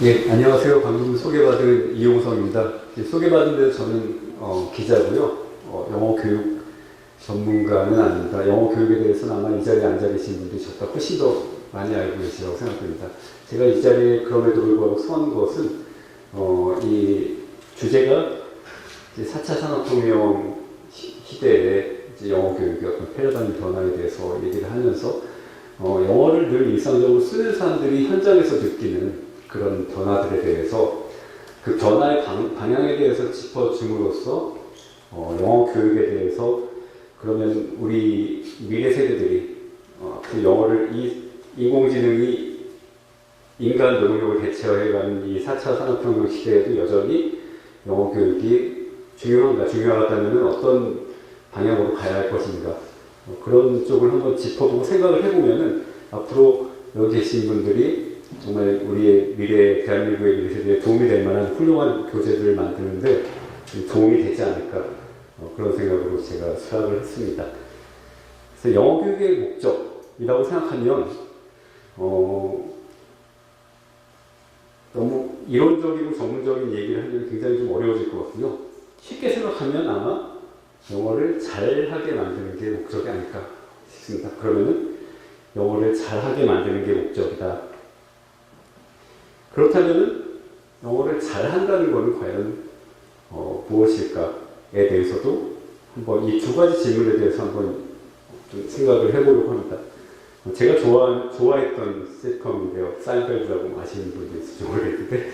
예, 안녕하세요. 방금 소개받은 이용성입니다. 소개받은 데서 저는 기자고요. 영어 교육 전문가는 아닙니다. 영어 교육에 대해서는 아마 이 자리에 앉아 계신 분들이 저보다 훨씬 더 많이 알고 계시라고 생각됩니다. 제가 이 자리에 그럼에도 불구하고 선 것은 이 주제가 4차 산업혁명 시대에 이제 영어 교육의 어떤 패러다임 변화에 대해서 얘기를 하면서 영어를 늘 일상적으로 쓰는 사람들이 현장에서 느끼는 그런 변화들에 대해서 그 변화의 방향에 대해서 짚어줌으로써 영어 교육에 대해서 그러면 우리 미래 세대들이 그 영어를 인공지능이 인간 능력을 대체해가는 이 4차 산업혁명 시대에도 여전히 영어 교육이 중요한가, 중요하다면 어떤 방향으로 가야 할 것인가, 그런 쪽을 한번 짚어보고 생각을 해보면은 앞으로 여기 계신 분들이 정말 우리의 미래, 대한민국의 미래 세대에 도움이 될 만한 훌륭한 교재들을 만드는데 도움이 되지 않을까, 그런 생각으로 제가 수락을 했습니다. 그래서 영어 교육의 목적이라고 생각하면 너무 이론적이고 전문적인 얘기를 하면 굉장히 좀 어려워질 것 같고요. 쉽게 생각하면 아마 영어를 잘하게 만드는 게 목적이 아닐까 싶습니다. 그러면은 영어를 잘하게 만드는 게 목적이다. 그렇다면은 영어를 잘한다는 것은 과연 무엇일까에 대해서도 한번 이 두 가지 질문에 대해서 한번 좀 생각을 해보려고 합니다. 제가 좋아했던 시트콤인데요. 사인펠드라고 아시는 분도 있을지 모르겠는데,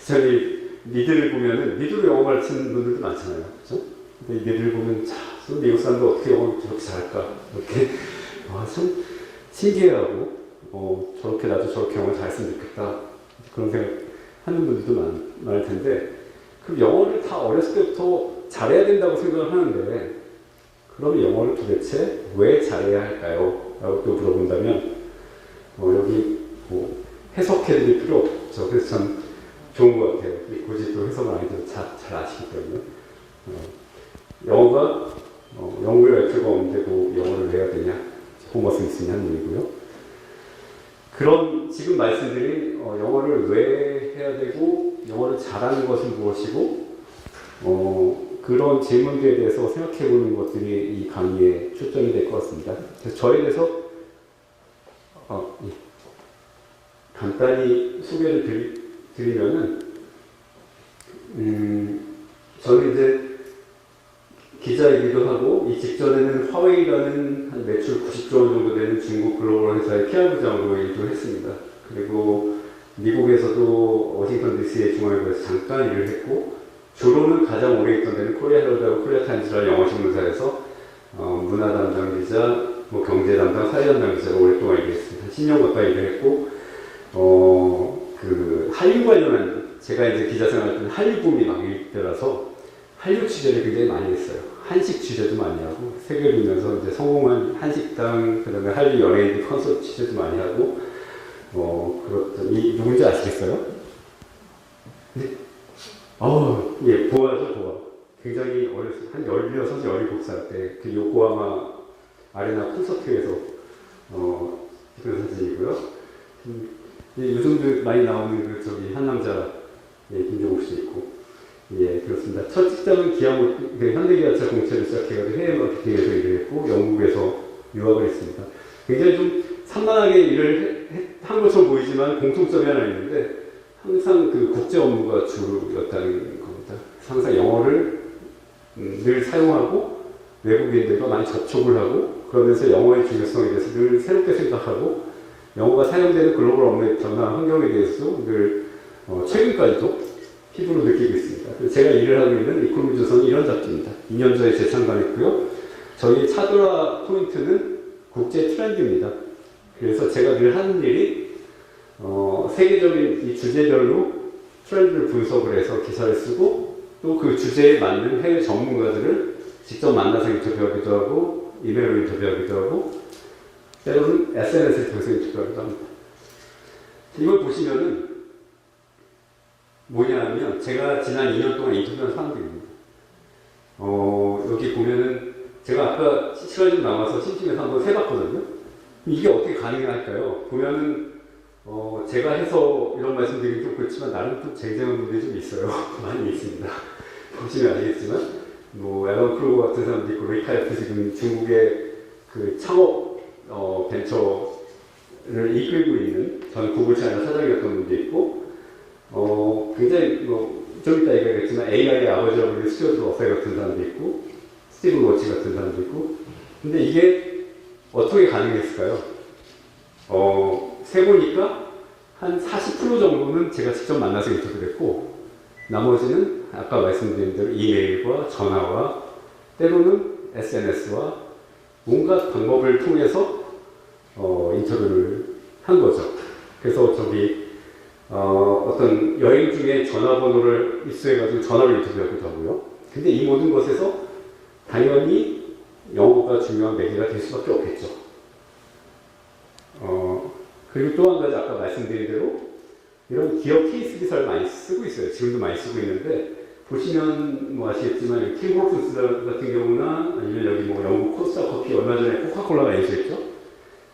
저희 미드를 보면은, 미드로 영어 가르치는 분들도 많잖아요. 그렇죠? 근데 미드를 보면, 자, 미국 사람들 어떻게 영어를 저렇게 잘할까? 이렇게, 참 신기해하고, 저렇게 나도 저렇게 영어 잘했으면 좋겠다. 그런 생각 하는 분들도 많을 텐데, 그럼 영어를 다 어렸을 때부터 잘해야 된다고 생각을 하는데, 그러면 영어를 도대체 왜 잘해야 할까요? 라고 또 물어본다면, 여기 뭐 해석해드릴 필요 없죠. 그래서 참 좋은 것 같아요. 굳이 또 해석을 안 해도 잘 아시기 때문에. 영어가, 영어를 할 필요가 없는데 뭐 영어를 왜 해야 되냐? 호머 스미스니 한 얘기고요. 그런 지금 말씀드린 영어를 왜 해야 되고, 영어를 잘하는 것은 무엇이고, 그런 질문들에 대해서 생각해보는 것들이 이 강의에 초점이 될 것 같습니다. 그래서 저에 대해서 간단히 소개를 드리면은, 저는 이제 기자이기도 하고, 이 직전에는 화웨이라는 한 매출 90조 원 정도 되는 중국 글로벌 회사의 PR부장으로 일도 했습니다. 그리고 미국에서도 워싱턴 DC의 중앙일보에서 잠깐 일을 했고, 주로는 가장 오래 있던 데는 코리아 헤럴드하고 코리아 타임즈라는 영어 신문사에서 문화 담당 기자, 뭐 경제 담당, 사회 담당 기자로 오랫동안 일했습니다. 한 10년 가까이 일을 했고, 그 한류 관련한, 제가 이제 기자 생활할 때는 한류 붐이 막 일때라서 한류 취재를 굉장히 많이 했어요. 한식 취재도 많이 하고, 세계를 보면서 이제 성공한 한식당, 그 다음에 한류 연예인들 콘서트 취재도 많이 하고, 그렇더니, 누군지 아시겠어요? 네? 예, 보아죠, 보아. 굉장히 어렸을 때, 한 16, 17살 때, 그 요코하마 아레나 콘서트에서, 찍은 사진이고요. 요즘도 많이 나오는 한 남자, 예, 김종욱 씨 있고, 예, 그렇습니다. 첫 직장은 현대기아차 공채를 시작해가지고 해외 마케팅에서 일을 했고, 영국에서 유학을 했습니다. 굉장히 좀 산만하게 일을 한 것처럼 보이지만 공통점이 하나 있는데, 항상 그 국제 업무가 주였다는 겁니다. 항상 영어를 늘 사용하고, 외국인들과 많이 접촉을 하고, 그러면서 영어의 중요성에 대해서 늘 새롭게 생각하고, 영어가 사용되는 글로벌 업무의 변화 환경에 대해서도 늘 최근까지도 피부로 느끼고 있습니다. 제가 일을 하고 있는 이코노미조선은 이런 잡지입니다. 2년 전에 재창간했고요. 저희 차돌아 포인트는 국제 트렌드입니다. 그래서 제가 늘 하는 일이 세계적인 이 주제별로 트렌드를 분석을 해서 기사를 쓰고, 또 그 주제에 맞는 해외 전문가들을 직접 만나서 인터뷰하기도 하고, 이메일로 인터뷰하기도 하고, 때로는 SNS를 통해서 인터뷰하기도 합니다. 이걸 보시면은 뭐냐면, 제가 지난 2년 동안 인터뷰한 사람들입니다. 여기 보면은 제가 아까 시간이 좀 남아서 심심해서 한번 세봤거든요. 이게 어떻게 가능할까요? 보면은 제가 해서 이런 말씀 드리기 좀 그렇지만 나름 또 쟁쟁한 분들이 좀 있어요. 많이 있습니다. 보시면 알겠지만 뭐 앨런 크루거 같은 사람도 있고 리카이프 지금 중국의 그 창업 벤처를 이끌고 있는 전 구글 차이나 사장이었던 분도 있고 굉장히 좀 이따 얘기하겠지만 AI의 아버지라고 불리는 스튜어트 러셀 같은 사람도 있고 스티븐 워치 같은 사람도 있고 근데 이게 어떻게 가능했을까요? 세보니까 한 40% 정도는 제가 직접 만나서 인터뷰를 했고 나머지는 아까 말씀드린 대로 이메일과 전화와 때로는 SNS와 온갖 방법을 통해서 인터뷰를 한 거죠. 그래서 어떤 여행 중에 전화번호를 입수해가지고 전화로 인터뷰하기도 하고요. 근데 이 모든 것에서 당연히 영어가 중요한 매개가 될 수밖에 없겠죠. 그리고 또 한 가지 아까 말씀드린 대로 이런 기업 케이스 기사를 많이 쓰고 있어요. 지금도 많이 쓰고 있는데 보시면 뭐 아시겠지만 킹워크스 같은 경우나 아니면 여기 뭐 영국 코스타 커피 얼마 전에 코카콜라가 인수했죠.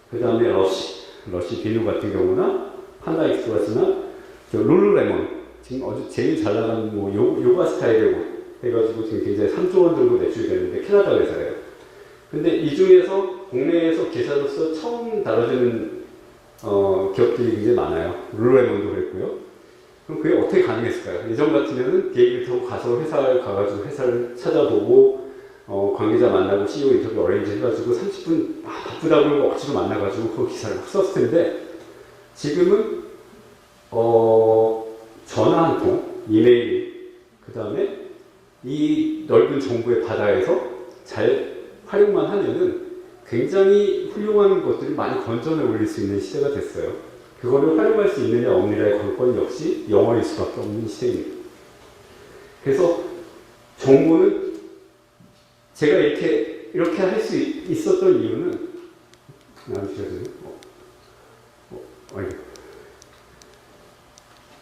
그 다음에 러시 비누 같은 경우나 판다 익스프레스나 룰루레몬 지금 어제 제일 잘 나가는 뭐 요가 스타일의 옷 해가지고 지금 굉장히 3조 원 정도 매출이 되는데 캐나다 회사예요. 근데 이 중에서 국내에서 기사로서 처음 다뤄지는 기업들이 굉장히 많아요. 룰루레몬도 그랬고요. 그럼 그게 어떻게 가능했을까요? 예전 같으면은 비행기 타고 가서 회사를 가가지고 회사를 찾아보고 관계자 만나고 CEO 인터뷰 어레인지 해가지고 30분 바쁘다고 그러고 억지로 만나가지고 그 기사를 막 썼을 텐데 지금은 전화 한 통, 이메일, 그 다음에 이 넓은 정보의 바다에서 잘 활용만 하면은 굉장히 훌륭한 것들이 많이 건져내 올릴 수 있는 시대가 됐어요. 그거를 활용할 수 있느냐 없느냐의 관건 역시 영어일 수밖에 없는 시대입니다. 그래서 정보는 제가 이렇게 할 수 있었던 이유는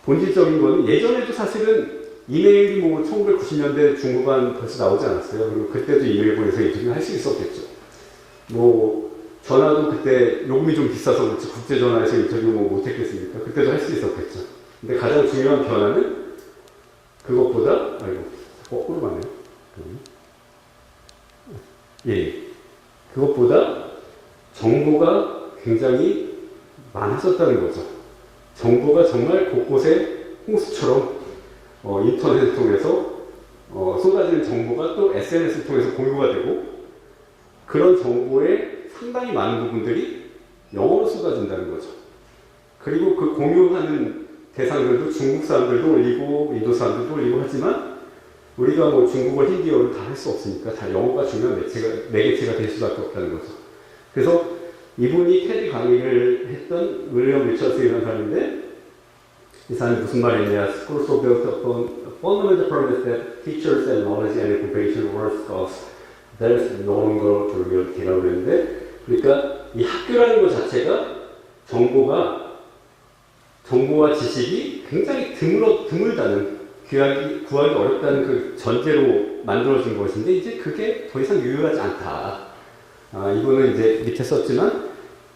본질적인 거는 예전에도 사실은 이메일이 뭐 1990년대 중후반 벌써 나오지 않았어요. 그리고 그때도 이메일 보내서 인터뷰 할 수 있었겠죠. 뭐 전화도 그때 요금이 좀 비싸서 그렇지 국제전화에서 인터뷰 뭐 못했겠습니까? 그때도 할 수 있었겠죠. 근데 가장 중요한 변화는 그것보다 거꾸로 가네요. 그것보다 정보가 굉장히 많아졌다는 거죠. 정보가 정말 곳곳에 홍수처럼 인터넷을 통해서 쏟아지는 정보가 또 SNS를 통해서 공유가 되고 그런 정보의 상당히 많은 부분들이 영어로 쏟아진다는 거죠. 그리고 그 공유하는 대상들도 중국 사람들도 올리고 인도 사람들도 올리고 하지만 우리가 뭐 중국어, 힌디어를 다 할 수 없으니까 다 영어가 중요한 매개체가 될 수밖에 없다는 거죠. 그래서 이분이 테디 강의를 했던 윌리엄 리처스라는 사람인데 이 사람이 무슨 말이냐 Schools are built upon a fundamental premise that teachers and knowledge and information were scarce. There is no longer the reality라고 그랬는데 그러니까 이 학교라는 것 자체가 정보와 지식이 굉장히 드물다는 구하기 어렵다는 그 전제로 만들어진 것인데 이제 그게 더 이상 유효하지 않다. 이거는 이제 밑에 썼지만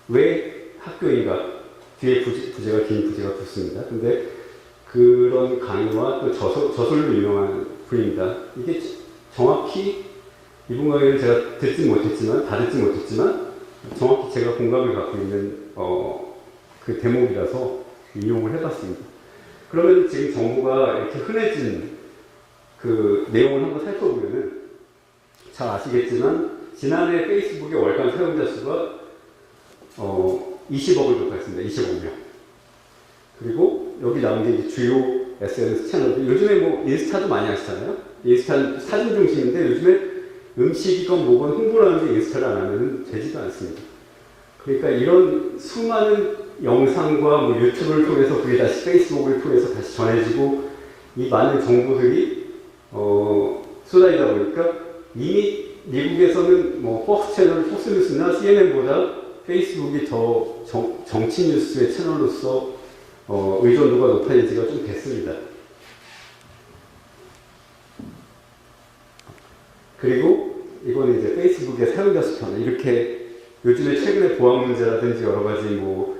왜 학교인가 뒤에 부제가 긴 부제가 붙습니다. 근데 그런 강의와 또 저술로 유명한 분입니다. 이게 정확히 이분 강의를 제가 다 듣지 못했지만 정확히 제가 공감을 갖고 있는 그 대목이라서 이용을 해봤습니다. 그러면 지금 정보가 이렇게 흔해진 그 내용을 한번 살펴보면은 잘 아시겠지만 지난해 페이스북의 월간 사용자 수가 20억을 돌파했습니다. 25명. 그리고 여기 나온 게 이제 주요 SNS 채널들. 요즘에 뭐 인스타도 많이 하시잖아요. 인스타 사진 중심인데 요즘에 음식이건 뭐건 홍보를 하는데 인스타를 안 하면 되지도 않습니다. 그러니까 이런 수많은 영상과 뭐 유튜브를 통해서 그게 다시 페이스북을 통해서 다시 전해지고 이 많은 정보들이 쏟아지다 보니까 이미 미국에서는 뭐 폭스 채널, 폭스뉴스나 CNN보다 페이스북이 더 정치 뉴스의 채널로서 의존도가 높아진 지가 좀 됐습니다. 그리고 이거는 이제 페이스북의 사용자 수편 이렇게 요즘에 최근에 보안 문제라든지 여러 가지 뭐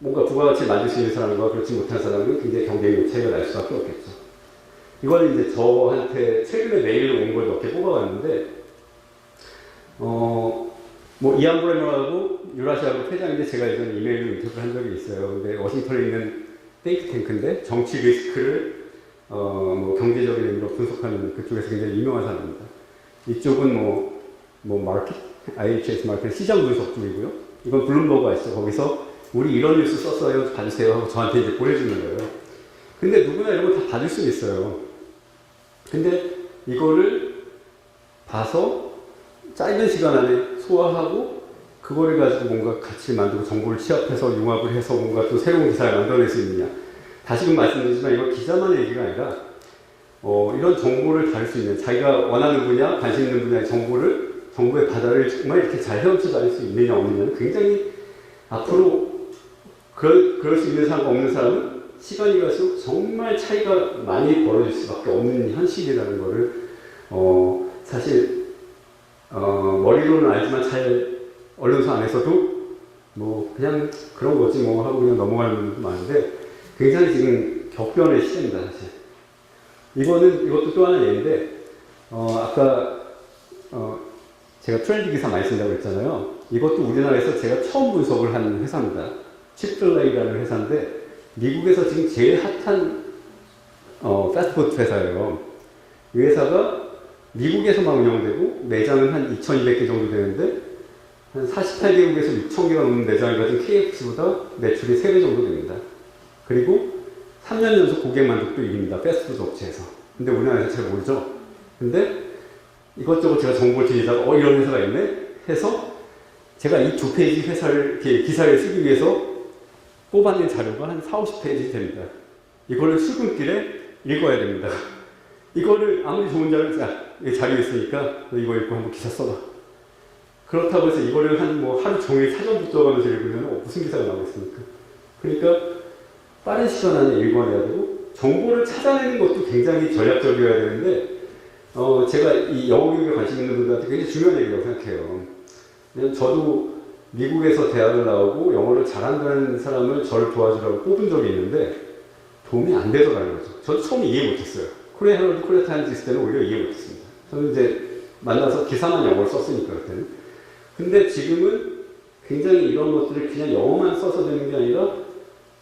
뭔가 부가가치를 만들 수 있는 사람과 그렇지 못한 사람은 굉장히 경쟁력 차이가 날 수밖에 없겠죠. 이거는 이제 저한테 최근에 메일로 온 걸 몇 개 뽑아봤는데, 뭐 이안 브레머하고 유라시아고 회장인데 제가 예전에 이메일로 인터뷰를 한 적이 있어요. 근데 워싱턴에 있는 띵크탱크인데 정치 리스크를 뭐 경제적인 의미로 분석하는 그쪽에서 굉장히 유명한 사람입니다. 이쪽은 뭐 마켓, IHS 마켓 시장 분석 쪽이고요. 이건 블룸버그 아시죠? 거기서 우리 이런 뉴스 썼어요, 봐주세요 하고 저한테 이제 보내주는 거예요. 근데 누구나 이런 거 다 받을 수 있어요. 근데 이거를 봐서 짧은 시간 안에 소화하고 그거를 가지고 뭔가 가치를 만들고 정보를 취합해서 융합을 해서 뭔가 또 새로운 기사를 만들어낼 수 있느냐. 다시금 말씀드리지만 이건 기자만의 얘기가 아니라 이런 정보를 다룰 수 있는 자기가 원하는 분야, 관심 있는 분야의 정보의 바다를 정말 이렇게 잘 헤엄쳐 다닐 수 있느냐 없느냐는 굉장히 앞으로 그럴 수 있는 사람과 없는 사람은 시간이 갈수록 정말 차이가 많이 벌어질 수밖에 없는 현실이라는 거를 사실 머리로는 알지만 잘 언론사 안에서도 뭐 그냥 그런 거지 뭐 하고 그냥 넘어가는 분들도 많은데 굉장히 지금 격변의 시대입니다 사실. 이것도 또 하나 예인데 아까 제가 트렌드 기사 많이 쓴다고 했잖아요. 이것도 우리나라에서 제가 처음 분석을 한 회사입니다. 칩플레이라는 회사인데 미국에서 지금 제일 핫한 패스트푸드 회사예요. 이 회사가 미국에서만 운영되고 매장은 한 2,200개 정도 되는데 한 48개국에서 6,000개가 넘는 매장을 가진 KFC보다 매출이 3배 정도 됩니다. 그리고 3년 연속 고객 만족도 1위입니다. 패스트푸드 업체에서. 근데 우리나라에서 잘 모르죠. 근데 이것저것 제가 정보를 뒤지다가 이런 회사가 있네 해서 제가 이 2페이지 기사를 쓰기 위해서 뽑아낸 자료가 한 40-50페이지 됩니다. 이거를 출근길에 읽어야 됩니다. 이거를 아무리 좋은 자료 있으니까 너 이거 읽고 한번 기사 써봐. 그렇다고 해서 이거를 하루 종일 사전부터 써가면서 읽으면 무슨 기사가 나오겠습니까? 그러니까 빠른 시간 안에 읽어내야 되고 정보를 찾아내는 것도 굉장히 전략적이어야 되는데 제가 이 영어 교육에 관심 있는 분들한테 굉장히 중요한 얘기라고 생각해요. 왜냐면 저도 미국에서 대학을 나오고 영어를 잘한다는 사람을 저를 도와주라고 뽑은 적이 있는데 도움이 안 되더라는 거죠. 저도 처음에 이해 못했어요. 코리아 헤럴드, 코리아 타임즈 있을 때는 오히려 이해 못했습니다. 저는 이제 만나서 기사만 영어를 썼으니까 그때는. 근데 지금은 굉장히 이런 것들을 그냥 영어만 써서 되는 게 아니라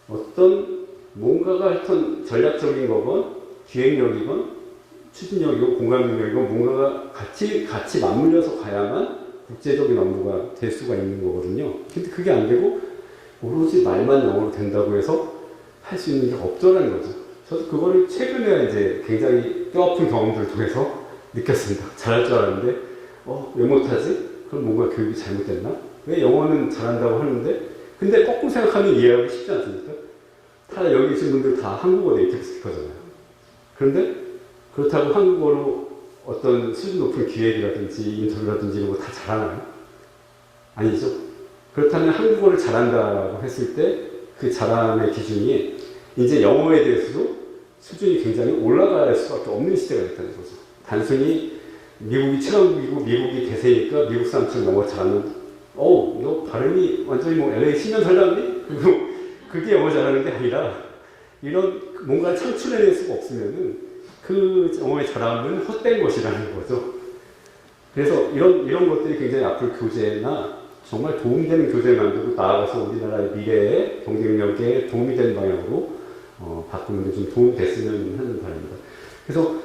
어떤 뭔가가 하여튼 전략적인 거건 기획력이건 추진력이건 공감 능력이건 뭔가가 같이 맞물려서 가야만 국제적인 업무가 될 수가 있는 거거든요. 근데 그게 안 되고 오로지 말만 영어로 된다고 해서 할 수 있는 게 없더라는 거죠. 저도 그거를 최근에 이제 굉장히 뼈아픈 경험들을 통해서 느꼈습니다. 잘할 줄 알았는데 왜 못하지? 그럼 뭔가 교육이 잘못됐나? 왜 영어는 잘한다고 하는데 근데 거꾸로 생각하면 이해하기 쉽지 않습니까? 다 여기 계신 분들 다 한국어 네이티브 스피커잖아요. 그런데 그렇다고 한국어로 어떤 수준 높은 기획이라든지 인터뷰라든지 이런 거 다 잘하나요? 아니죠. 그렇다면 한국어를 잘한다고 했을 때 그 잘함의 기준이 이제 영어에 대해서도 수준이 굉장히 올라갈 수밖에 없는 시대가 됐다는 거죠. 단순히 미국이 최강국이고 미국이 대세니까 미국 사람처럼 영어 잘하면 너 발음이 완전히 뭐 LA 10년 살다니? 그리고 그게 영어 잘하는 게 아니라 이런 뭔가 창출해낼 수가 없으면은 그 영어의 잘함은 헛된 것이라는 거죠. 그래서 이런 것들이 굉장히 앞으로 교재나 정말 도움되는 교재를 만들고 나아가서 우리나라의 미래의 경쟁력에 도움이 되는 방향으로 바꾸는 데 좀 도움이 됐으면 하는 바람입니다. 그래서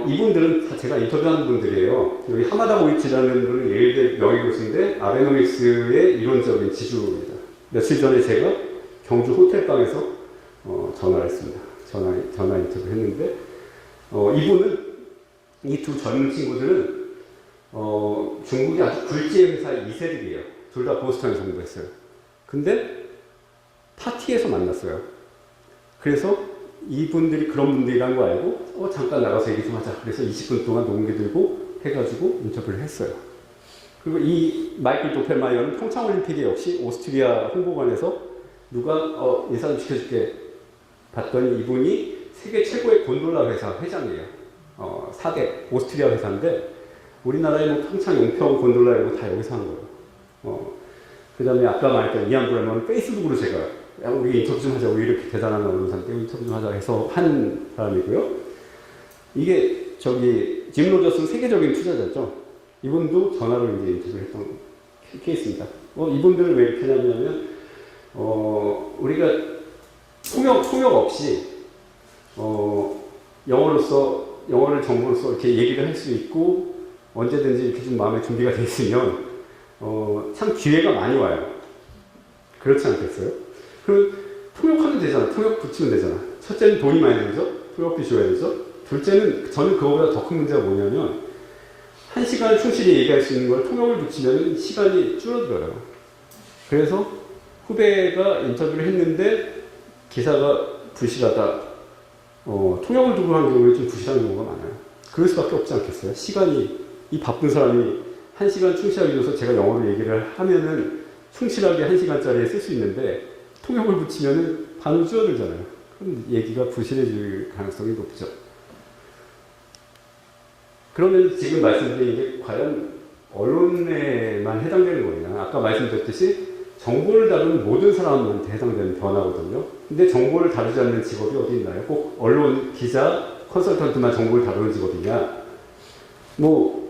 이분들은 다 제가 인터뷰하는 분들이에요. 여기 하마다 모이치라는 분은 예일대 명예교수인데 아베노믹스의 이론적인 지주입니다. 며칠 전에 제가 경주 호텔방에서 전화를 했습니다. 전화 인터뷰를 했는데 이분은 이 두 젊은 친구들은 중국의 아주 굴지의 회사의 2세들이에요. 둘 다 보스턴에서 공부했어요. 근데 파티에서 만났어요. 그래서 이분들이 그런 분들이란 거 알고 잠깐 나가서 얘기 좀 하자. 그래서 20분 동안 녹음기 들고 해가지고 인터뷰를 했어요. 그리고 이 마이클 도펠마이어는 평창올림픽에 역시 오스트리아 홍보관에서 누가 인사 좀 시켜줄게 봤더니 이분이 세계 최고의 곤돌라 회사 회장이에요. 4대 오스트리아 회사인데 우리나라에 뭐 평창 용평 곤돌라 이런 거 다 여기서 한 거예요. 그 다음에 아까 말했던 이안 브레먼은 페이스북으로 제가 야, 우리 인터뷰 좀 하자. 우리 이렇게 대단한 언론사인데 인터뷰 좀 하자 해서 한 사람이고요. 이게 짐 로저스는 세계적인 투자자죠. 이분도 전화로 이제 인터뷰를 했던 케이스입니다. 이분들은 왜 이렇게 하냐면, 우리가 통역 없이, 영어를 정보로서 이렇게 얘기를 할 수 있고, 언제든지 이렇게 좀 마음의 준비가 돼 있으면, 참 기회가 많이 와요. 그렇지 않겠어요? 그럼 통역하면 되잖아. 통역 붙이면 되잖아. 첫째는 돈이 많이 들죠? 통역비 줘야 되죠? 둘째는 저는 그거보다 더 큰 문제가 뭐냐면, 한 시간을 충실히 얘기할 수 있는 걸 통역을 붙이면 시간이 줄어들어요. 그래서 후배가 인터뷰를 했는데 기사가 부실하다. 통역을 두고 한 경우에 좀 부실한 경우가 많아요. 그럴 수밖에 없지 않겠어요? 이 바쁜 사람이 한 시간 충실하게 줘서 제가 영어로 얘기를 하면은 충실하게 한 시간짜리에 쓸 수 있는데 통역을 붙이면은 반으로 줄어들잖아요. 그럼 얘기가 부실해질 가능성이 높죠. 그러면 지금 말씀드린 게 과연 언론에만 해당되는 거냐. 아까 말씀드렸듯이 정보를 다루는 모든 사람한테 해당되는 변화거든요. 근데 정보를 다루지 않는 직업이 어디 있나요? 꼭 언론, 기자, 컨설턴트만 정보를 다루는 직업이냐?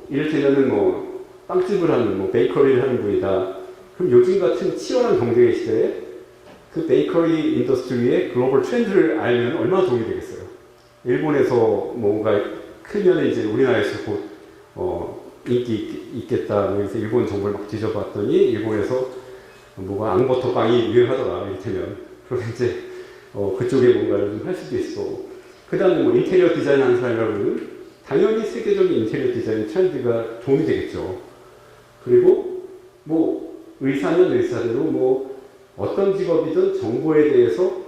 이를테면은 빵집을 하는, 베이커리를 하는 분이다. 그럼 요즘 같은 치열한 경쟁의 시대에 그 베이커리 인더스트리의 글로벌 트렌드를 알면 얼마나 도움이 되겠어요? 일본에서 뭔가 크면 이제 우리나라에서 곧 인기 있겠다. 그래서 일본 정보를 막 뒤져봤더니 일본에서 뭐가 앙버터 빵이 유행하더라. 이를테면 그러면 이제 그쪽에 뭔가를 좀 할 수도 있어. 그 다음에 인테리어 디자인 하는 사람이라면 당연히 세계적인 인테리어 디자인 트렌드가 도움이 되겠죠. 그리고 의사는 의사대로 어떤 직업이든 정보에 대해서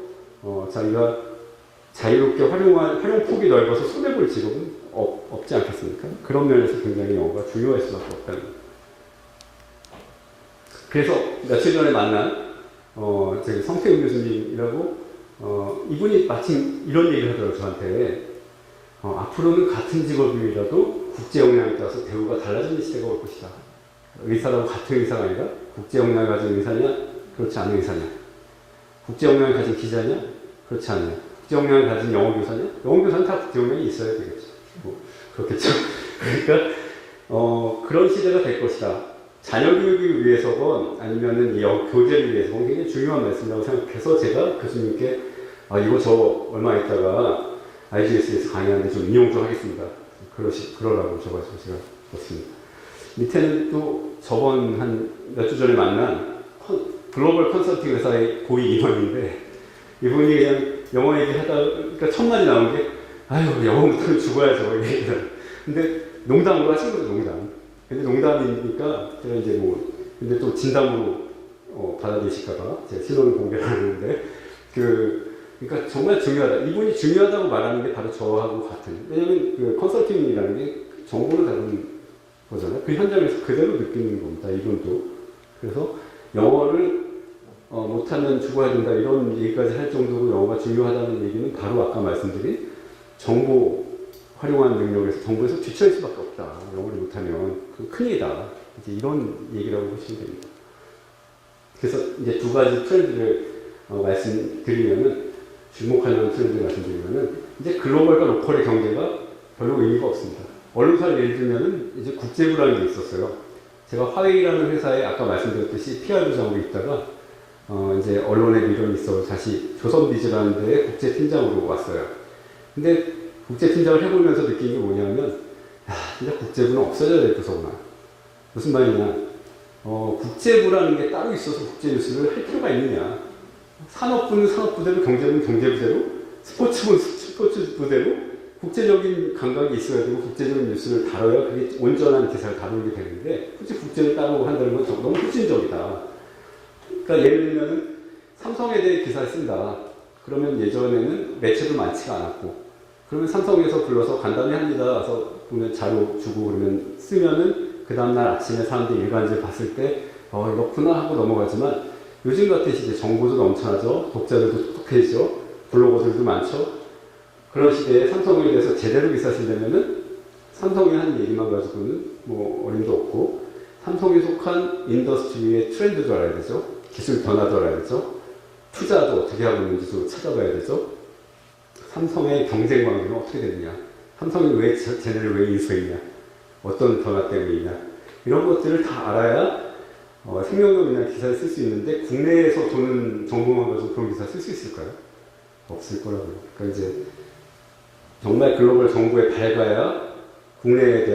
자기가 자유롭게 활용 폭이 넓어서 손해볼 직업은 없지 않겠습니까? 그런 면에서 굉장히 영어가 중요할 수밖에 없다는 거예요. 그래서 며칠 전에 만난 저기 성태웅 교수님이라고 이분이 마침 이런 얘기를 하더라고요. 저한테 앞으로는 같은 직업이라도 국제 역량에 따라서 대우가 달라지는 시대가 올 것이다. 의사라고 같은 의사가 아니라 국제 역량을 가진 의사냐? 그렇지 않은 의사냐? 국제 역량을 가진 기자냐? 그렇지 않냐? 국제 역량을 가진 영어 교사냐? 영어 교사는 다 국제 역량이 있어야 되겠죠. 그렇겠죠. 그러니까 그런 시대가 될 것이다. 자녀 교육을 위해서건 아니면은 교재를 위해서건 굉장히 중요한 말씀이라고 생각해서 제가 교수님께 이거 저 얼마 있다가 IGS에서 강의하는데 좀 인용 좀 하겠습니다. 그러라고 줘가지고 제가 썼습니다. 밑에는 또 저번 한 몇 주 전에 만난 글로벌 컨설팅 회사의 고위 임원인데 이분이 그냥 영어 얘기하다 그러니까 첫 마디 나온 게 영어 못하면 죽어야죠. 근데 농담으로 하신 거죠, 농담. 근데 농담이니까 제가 이제 근데 또 진담으로 받아들이실까봐 제가 신원을 공개를 하는데 그러니까 정말 중요하다. 이분이 중요하다고 말하는 게 바로 저하고 같은. 왜냐면 그 컨설팅이라는 게 정보를 다루는 거잖아요. 그 현장에서 그대로 느끼는 겁니다. 이분도. 그래서 영어를 못하면 죽어야 된다 이런 얘기까지 할 정도로 영어가 중요하다는 얘기는 바로 아까 말씀드린 정보 활용하는 능력에서 정보에서 뒤처질 수밖에 없다. 영어를 못하면 그 큰일이다. 이제 이런 얘기라고 보시면 됩니다. 그래서 이제 두 가지 트렌드를 말씀드리면은 주목할 만한 트렌드를 말씀드리면은 이제 글로벌과 로컬의 경제가 별로 의미가 없습니다. 언론사를 예를 들면은 이제 국제부라는 게 있었어요. 제가 화웨이라는 회사에 아까 말씀드렸듯이 PR 부장으로 있다가 이제 언론에 미련이 있어 다시 조선비즈라는 데에 국제팀장으로 왔어요. 근데 국제팀장을 해보면서 느낀 게 뭐냐면 진짜 국제부는 없어져야 될 부서구나. 무슨 말이냐. 국제부라는 게 따로 있어서 국제뉴스를 할 필요가 있느냐. 산업부는 산업부대로, 경제부는 경제부대로, 스포츠부는 스포츠부대로 국제적인 감각이 있어야 되고 국제적인 뉴스를 다뤄야 그게 온전한 기사를 다루게 되는데 굳이 국제를 따로 한다는 건 너무 후진적이다. 그러니까 예를 들면 삼성에 대해 기사를 쓴다. 그러면 예전에는 매체도 많지가 않았고 그러면 삼성에서 불러서 간단히 합니다. 와서 보면 자료 주고 그러면 쓰면은 그 다음날 아침에 사람들이 일간지를 봤을 때 이렇구나 하고 넘어가지만 요즘 같은 시대 정보도 넘쳐나죠. 독자들도 똑똑해지죠. 블로거들도 많죠. 그런 시대에 삼성에 대해서 제대로 기사 쓰려면은 삼성이 하는 얘기만 가지고는 어림도 없고 삼성이 속한 인더스트리의 트렌드도 알아야 되죠. 기술 변화도 알아야 되죠. 투자도 어떻게 하고 있는지도 찾아봐야 되죠. 삼성의 경쟁 관계는 어떻게 되느냐. 삼성이 왜 쟤네를 왜 인수했냐. 어떤 변화 때문이냐. 이런 것들을 다 알아야 생명력이나 기사를 쓸 수 있는데 국내에서 도는 정보만 가지고 그런 기사 쓸 수 있을까요? 없을 거라고요. 그러니까 이제 정말 글로벌 정보에 밝아야 국내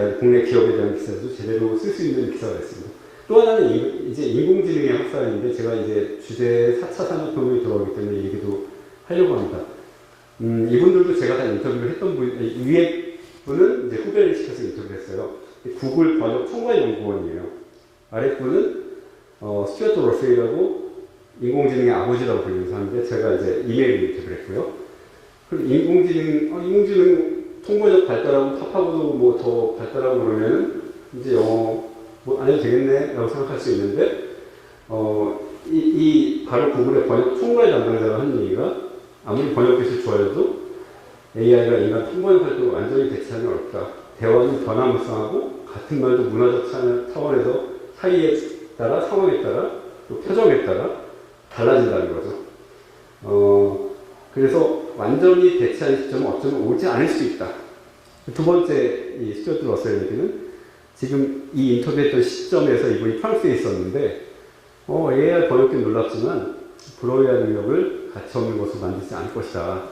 기업에 대한 기사도 제대로 쓸 수 있는 기사가 있습니다. 또 하나는 이제 인공지능의 학사인데 제가 이제 주제 4차 산업혁명이 들어오기 때문에 이 얘기도 하려고 합니다. 이분들도 제가 다 인터뷰를 했던 위에 분은 이제 후배를 시켜서 인터뷰를 했어요. 구글 번역 총괄연구원이에요. 아랫분은 스튜어트 러셀이라고 인공지능의 아버지라고 불리는 사람인데 제가 이제 이메일로 인터뷰를 했고요. 그리고 인공지능 통번역 발달하고 팝하고도 뭐 더 발달하고 그러면은 이제 영어 뭐 안 해도 되겠네 라고 생각할 수 있는데 바로 구글의 번역 총괄 담당자가 한 얘기가 아무리 번역 기술이 좋아져도 AI가 인간 통번역 활동을 완전히 대체하기 어렵다. 대화는 변화무쌍하고 같은 말도 문화적 차원에서 사이에 따라 상황에 따라 또 표정에 따라 달라진다는 거죠. 그래서 완전히 대체하는 시점은 어쩌면 오지 않을 수 있다. 두 번째 이 스튜어트 러셀 얘기는 지금 이 인터뷰했던 시점에서 이분이 프랑스에 있었는데 AI 번역기 놀랍지만 불어야 능력을 가치 없는 것으로 만들지 않을 것이다.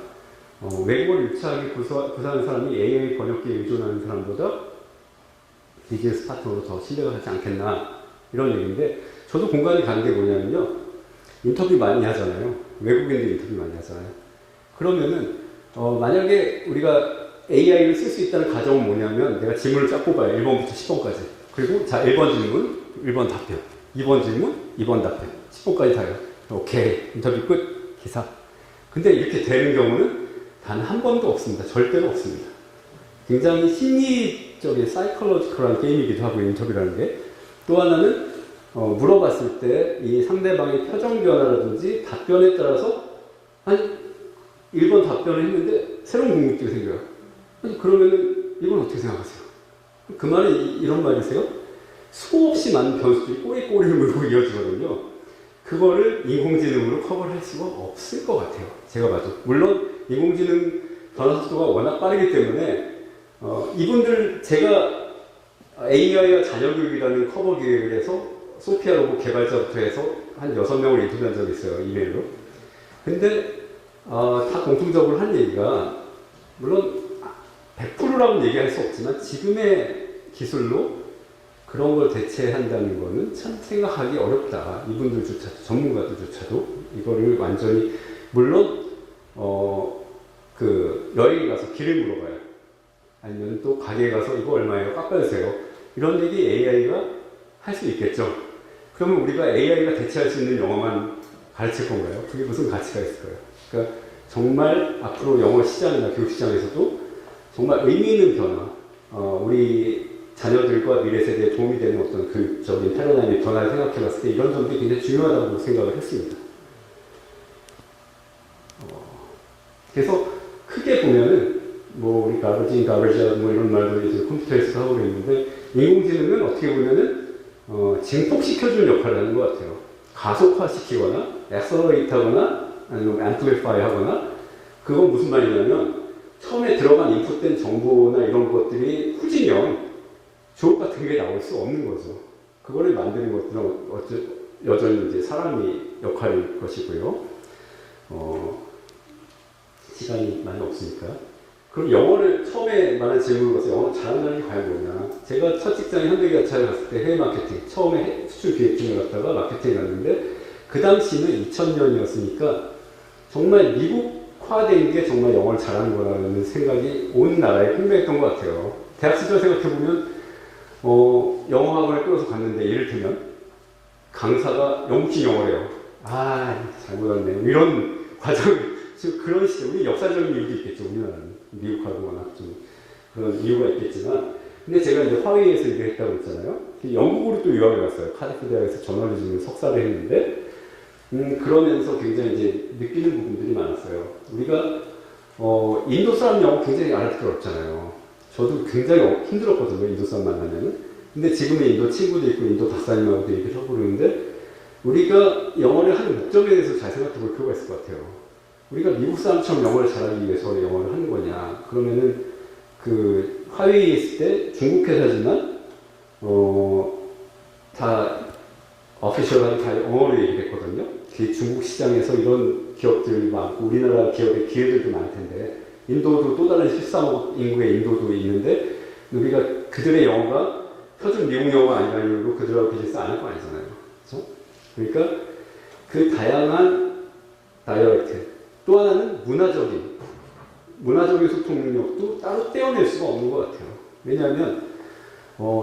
외국어를 유창하게 구사하는 사람이 AI 번역기에 의존하는 사람보다 비즈니스 파트너로 더 신뢰가 가지 않겠나 이런 얘기인데 저도 공감이 가는 게 뭐냐면요. 인터뷰 많이 하잖아요. 외국인들 인터뷰 많이 하잖아요. 그러면은 만약에 우리가 AI를 쓸 수 있다는 가정은 뭐냐면 내가 질문을 쫙 뽑아요. 1번부터 10번까지. 그리고 자 1번 질문, 1번 답변. 2번 질문, 2번 답변. 10번까지 다요. 오케이. 인터뷰 끝. 기사. 근데 이렇게 되는 경우는 단 한 번도 없습니다. 절대로 없습니다. 굉장히 심리적인 사이콜로지컬한 게임이기도 하고 인터뷰라는 게. 또 하나는 물어봤을 때 이 상대방의 표정 변화라든지 답변에 따라서 한 1번 답변을 했는데 새로운 궁금증이 생겨요. 아니, 그러면은 이건 어떻게 생각하세요? 그 말이 이런 말이세요? 수없이 많은 변수들이 꼬리꼬리를 물고 이어지거든요. 그거를 인공지능으로 커버를 할 수가 없을 것 같아요. 제가 봐도. 물론 인공지능 변화 속도가 워낙 빠르기 때문에 이분들 제가 AI와 자녀교육이라는 커버 기획을 해서 소피아 로봇 개발자부터 해서 한 6명을 인터뷰한 적이 있어요. 이메일로. 근데 다 공통적으로 한 얘기가 물론 100%라고 얘기할 수 없지만 지금의 기술로 그런 걸 대체한다는 거는 참 생각하기 어렵다. 이분들조차도 전문가들조차도 이거를 완전히 물론 그 여행 가서 길을 물어봐요. 아니면 또 가게에 가서 이거 얼마예요? 깎아주세요. 이런 얘기 AI가 할 수 있겠죠. 그러면 우리가 AI가 대체할 수 있는 영어만 가르칠 건가요? 그게 무슨 가치가 있을까요? 그러니까 정말 앞으로 영어 시장이나 교육 시장에서도 정말 의미 있는 변화, 우리 자녀들과 미래 세대에 도움이 되는 어떤 교육적인 패러다임의 변화를 생각해 봤을 때 이런 점들이 굉장히 중요하다고 생각을 했습니다. 그래서 크게 보면은 뭐 우리 가버진, 가버지아 뭐 이런 말도 이제 컴퓨터에서 하고 있는데 인공지능은 어떻게 보면은 증폭시켜주는 역할을 하는 것 같아요. 가속화시키거나 엑셀러레이트하거나 아니면 앰플리파이 하거나 그건 무슨 말이냐면 처음에 들어간 인풋된 정보나 이런 것들이 후지면 조업 같은 게 나올 수 없는 거죠. 그거를 만드는 것들은 여전히 이제 사람이 역할일 것이고요. 시간이 많이 없으니까. 그럼 영어를 처음에 말한 질문을 봐서 영어 잘한다는 게 과연 뭐냐. 제가 첫 직장에 현대기아차를 갔을 때 해외 마케팅, 처음에 수출 기획팀을 갔다가 마케팅을 갔는데 그 당시는 2000년이었으니까 정말 미국화된 게 정말 영어를 잘하는 거라는 생각이 온 나라에 팽배했던 것 같아요. 대학 시절 생각해보면 영어 학원을 끌어서 갔는데 이를테면 강사가 영국식 영어래요. 잘못 왔네. 이런 과정을 지금 그런 시대, 우리 역사적인 이유도 있겠죠. 우리나라는 미국하고 워낙 좀 그런 이유가 있겠지만, 근데 제가 이제 화웨이에서 일을 했다고 했잖아요. 영국으로 또 유학을 갔어요. 카디프 대학에서 저널리즘을 석사를 했는데, 그러면서 굉장히 이제 느끼는 부분들이 많았어요. 우리가 인도 사람 영어 굉장히 알아듣기 어렵잖아요. 저도 굉장히 힘들었거든요. 인도 사람 만나면은. 근데 지금은 인도 친구도 있고 인도 박사님하고도 얘기를 하고 그러는데 우리가 영어를 하는 목적에 대해서 잘 생각해 볼 필요가 있을 것 같아요. 우리가 미국 사람처럼 영어를 잘하기 위해서 영어를 하는 거냐? 그러면은 그 하웨이에 있을 때 중국 회사지만 다 오피셜하게 다 영어로 얘기를 했거든요. 중국 시장에서 이런 기업들이 많고 우리나라 기업의 기회들도 많을 텐데 인도도 또 다른 13억 인구의 인도도 있는데 우리가 그들의 영어가 표준 미국 영어가 아니라는 이유로 그들하고 비즈니스 안 할 거 아니잖아요. 그렇죠? 그러니까 그 다양한 다이어렉트 또 하나는 문화적인 소통 능력도 따로 떼어낼 수가 없는 것 같아요. 왜냐하면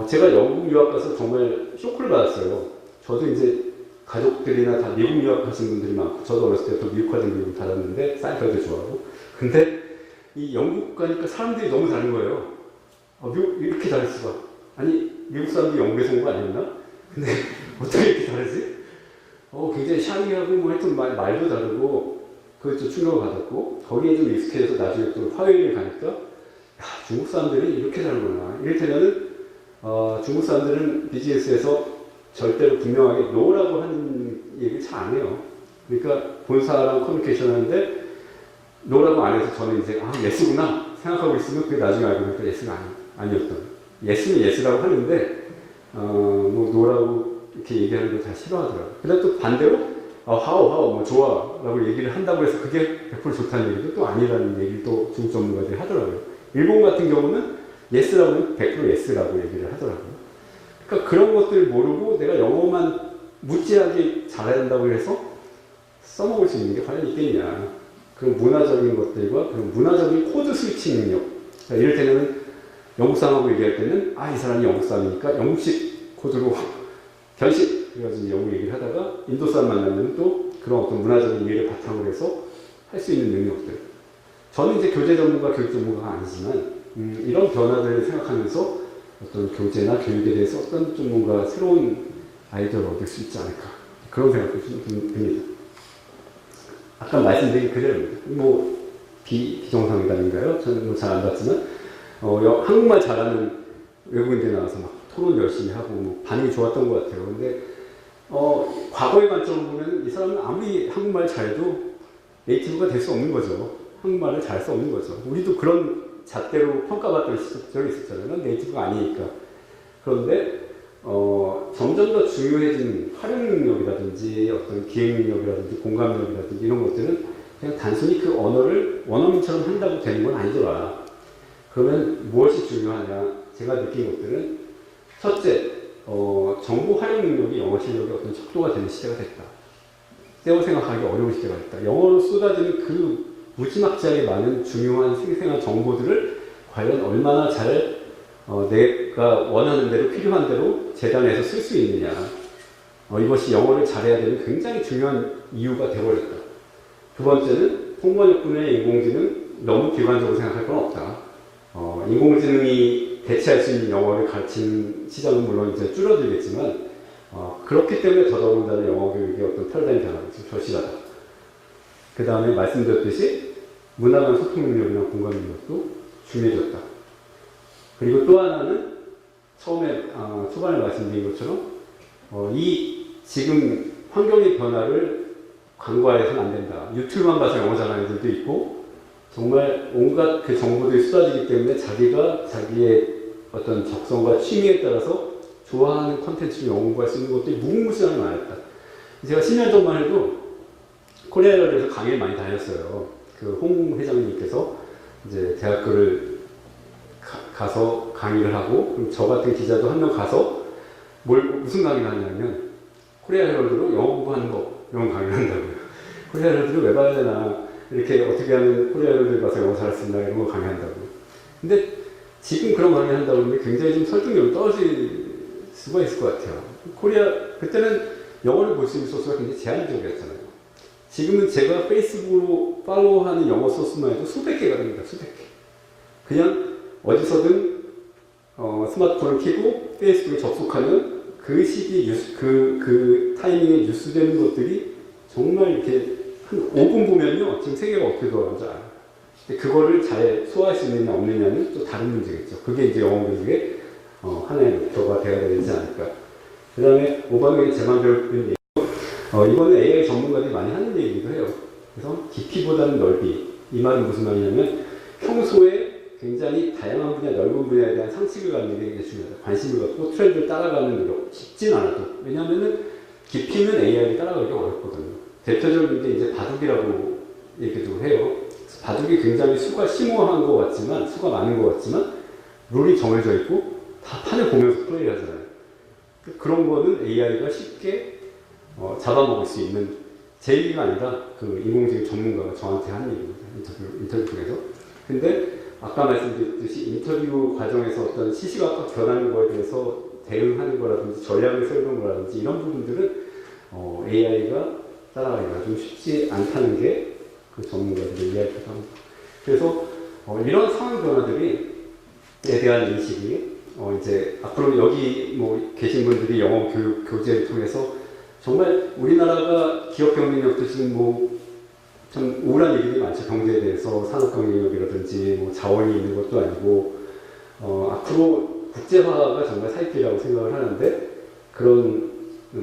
제가 영국 유학 가서 정말 쇼크를 받았어요. 저도 이제 가족들이나 다 미국 유학 가신 분들이 많고 저도 어렸을 때부터 미국화된 교육을 받았는데 사이클도 좋아하고 근데 이 영국 가니까 사람들이 너무 다른 거예요. 미국 이렇게 다를 수가. 아니 미국 사람들이 영국에서 온 거 아니었나? 근데 어떻게 이렇게 다르지? 굉장히 샤이하고 뭐 하여튼 말도 다르고 그걸 좀 충격을 받았고 거기에 좀 익숙해져서 나중에 또 화요일에 가니까 야, 중국 사람들이 이렇게 다르구나. 이를테면은 중국 사람들은 비즈니스에서 절대로 분명하게 no라고 하는 얘기를 잘 안 해요. 그러니까 본사랑 커뮤니케이션 하는데 no라고 안 해서 저는 이제 yes구나 생각하고 있으면 그게 나중에 알고 보니까 yes가 아니었던. yes는 yes라고 하는데 뭐 no라고 이렇게 얘기하는 걸 잘 싫어하더라고요. 그다음 또 반대로 how 뭐 좋아라고 얘기를 한다고 해서 그게 100% 좋다는 얘기도 또 아니라는 얘기를 또 중국 전문가들이 하더라고요. 일본 같은 경우는 yes라고 하면 100% yes라고 얘기를 하더라고요. 그러니까 그런 것들을 모르고 내가 영어만 무지하게 잘해야 된다고 해서 써먹을 수 있는 게 과연 있겠냐. 그런 문화적인 것들과 그런 문화적인 코드 스위칭 능력. 그러니까 이를테면 영국 사람하고 얘기할 때는 이 사람이 영국 사람이니까 영국식 코드로 변신! 그래가지고 영국 얘기를 하다가 인도 사람 만나면 또 그런 어떤 문화적인 이해를 바탕으로 해서 할 수 있는 능력들. 저는 이제 교재 전문가, 교육 전문가가 아니지만 이런 변화들을 생각하면서 어떤 교재나 교육에 대해서 어떤 좀 뭔가 새로운 아이디어를 얻을 수 있지 않을까. 그런 생각이 좀 듭니다. 아까 말씀드린 그대로입니다. 뭐, 비정상회담인가요? 저는 뭐 잘 안 봤지만, 한국말 잘하는 외국인들 나와서 막 토론 열심히 하고 뭐 반응이 좋았던 것 같아요. 근데, 과거의 관점으로 보면 이 사람은 아무리 한국말 잘해도 네이티브가 될 수 없는 거죠. 한국말을 잘 수 없는 거죠. 우리도 그런 잣대로 평가받던 시절이 있었잖아요. 네이티브가 아니니까. 그런데 점점 더 중요해진 활용 능력이라든지 어떤 기획 능력이라든지 공감 능력이라든지 이런 것들은 그냥 단순히 그 언어를 원어민처럼 한다고 되는 건 아니더라. 그러면 무엇이 중요하냐? 제가 느낀 것들은 첫째, 정보 활용 능력이 영어 실력의 어떤 척도가 되는 시대가 됐다. 떼어 생각하기 어려운 시대가 됐다. 영어로 쏟아지는 그 무지막지하게 많은 중요한 생생한 정보들을 과연 얼마나 잘 내가 원하는 대로 필요한 대로 재단해서 쓸 수 있느냐. 이것이 영어를 잘해야 되는 굉장히 중요한 이유가 되어버렸다. 두 번째는 통번역분의 인공지능 너무 비관적으로 생각할 건 없다. 인공지능이 대체할 수 있는 영어를 가르치는 시장은 물론 이제 줄어들겠지만 그렇기 때문에 더더군다나 영어 교육의 어떤 패러다임 변화가 지금 절실하다. 그 다음에 말씀드렸듯이 문화 간 소통 능력이나 공감 능력도 중요해졌다. 그리고 또 하나는 처음에 초반에 말씀드린 것처럼 이 지금 환경의 변화를 간과해서는 안 된다. 유튜브만 봐서 영어 잘하는 애들도 있고 정말 온갖 그 정보들이 쏟아지기 때문에 자기가 자기의 어떤 적성과 취미에 따라서 좋아하는 컨텐츠를 영어 공부할 수 있는 것들이 무궁무진하게 많았다. 제가 10년 전만 해도 코리아에서 강의를 많이 다녔어요. 그 홍 회장님께서 이제 대학교를 가서 강의를 하고, 그럼 저 같은 기자도 한 명 가서 무슨 강의를 하냐면 코리아 헤럴드로 영어 공부하는 거 이런 강의를 한다고요. 코리아 헤럴드를 왜 봐야 되나, 이렇게 어떻게 하면 코리아 헤럴드를 봐서 영어 잘할 수 있나 이런 거 강의한다고요. 근데 지금 그런 강의 한다고 하면 굉장히 좀 설득력이 떨어질 수가 있을 것 같아요. 그때는 영어를 볼 수 있는 소스가 굉장히 제한적이었잖아요. 지금은 제가 페이스북으로 팔로우하는 영어 소스만 해도 수백 개가 됩니다. 수백 개. 그냥 어디서든 스마트폰을 켜고 페이스북에 접속하면 그 시기 그 타이밍에 뉴스되는 것들이 정말 이렇게 한 5분 보면요. 지금 세계가 어떻게 돌아가는지 알아요. 근데 그거를 잘 소화할 수 있느냐 없느냐는 또 다른 문제겠죠. 그게 이제 영어 교육의 하나의 목표가 되어야 되지 않을까. 그 다음에 오바마의 제 맘대로 얘기. 이거는 AI 전문가들이 많이 하는 얘기기도 해요. 그래서 깊이보다는 넓이. 이 말은 무슨 말이냐면 평소에 굉장히 다양한 분야, 넓은 분야에 대한 상식을 갖는 게 굉장히 중요하다. 관심을 갖고 트렌드를 따라가는 노력. 쉽진 않아도. 왜냐하면은 깊이는 AI를 따라가기 어렵거든요. 대표적인 게 이제 바둑이라고 얘기도 해요. 바둑이 굉장히 수가 심오한 것 같지만, 수가 많은 것 같지만, 룰이 정해져 있고, 다 판을 보면서 플레이 하잖아요. 그런 거는 AI가 쉽게 잡아먹을 수 있는 제 얘기가 아니라 그 인공지능 전문가가 저한테 한 얘기입니다. 인터뷰 중에서. 근데 아까 말씀드렸듯이 인터뷰 과정에서 어떤 시시각각 변하는 거에 대해서 대응하는 거라든지 전략을 세우는 거라든지 이런 부분들은 AI가 따라가기가 좀 쉽지 않다는 게 그 전문가들의 이야기기도 합니다. 그래서 이런 상황 변화들에 대한 인식이 이제 앞으로 여기 뭐 계신 분들이 영어 교육 교재를 통해서 정말 우리나라가 기업 경쟁력도 지금 뭐 참 우울한 얘기들이 많죠. 경제에 대해서 산업 경쟁력이라든지 뭐 자원이 있는 것도 아니고 앞으로 국제화가 정말 살 길이라고 생각을 하는데 그런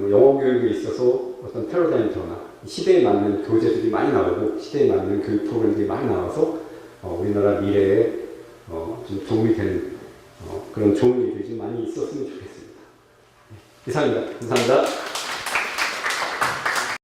영어 교육에 있어서 어떤 패러다임 변화, 시대에 맞는 교재들이 많이 나오고 시대에 맞는 교육 프로그램들이 많이 나와서 우리나라 미래에 좀 도움이 되는 그런 좋은 일들이 좀 많이 있었으면 좋겠습니다. 이상입니다. 감사합니다.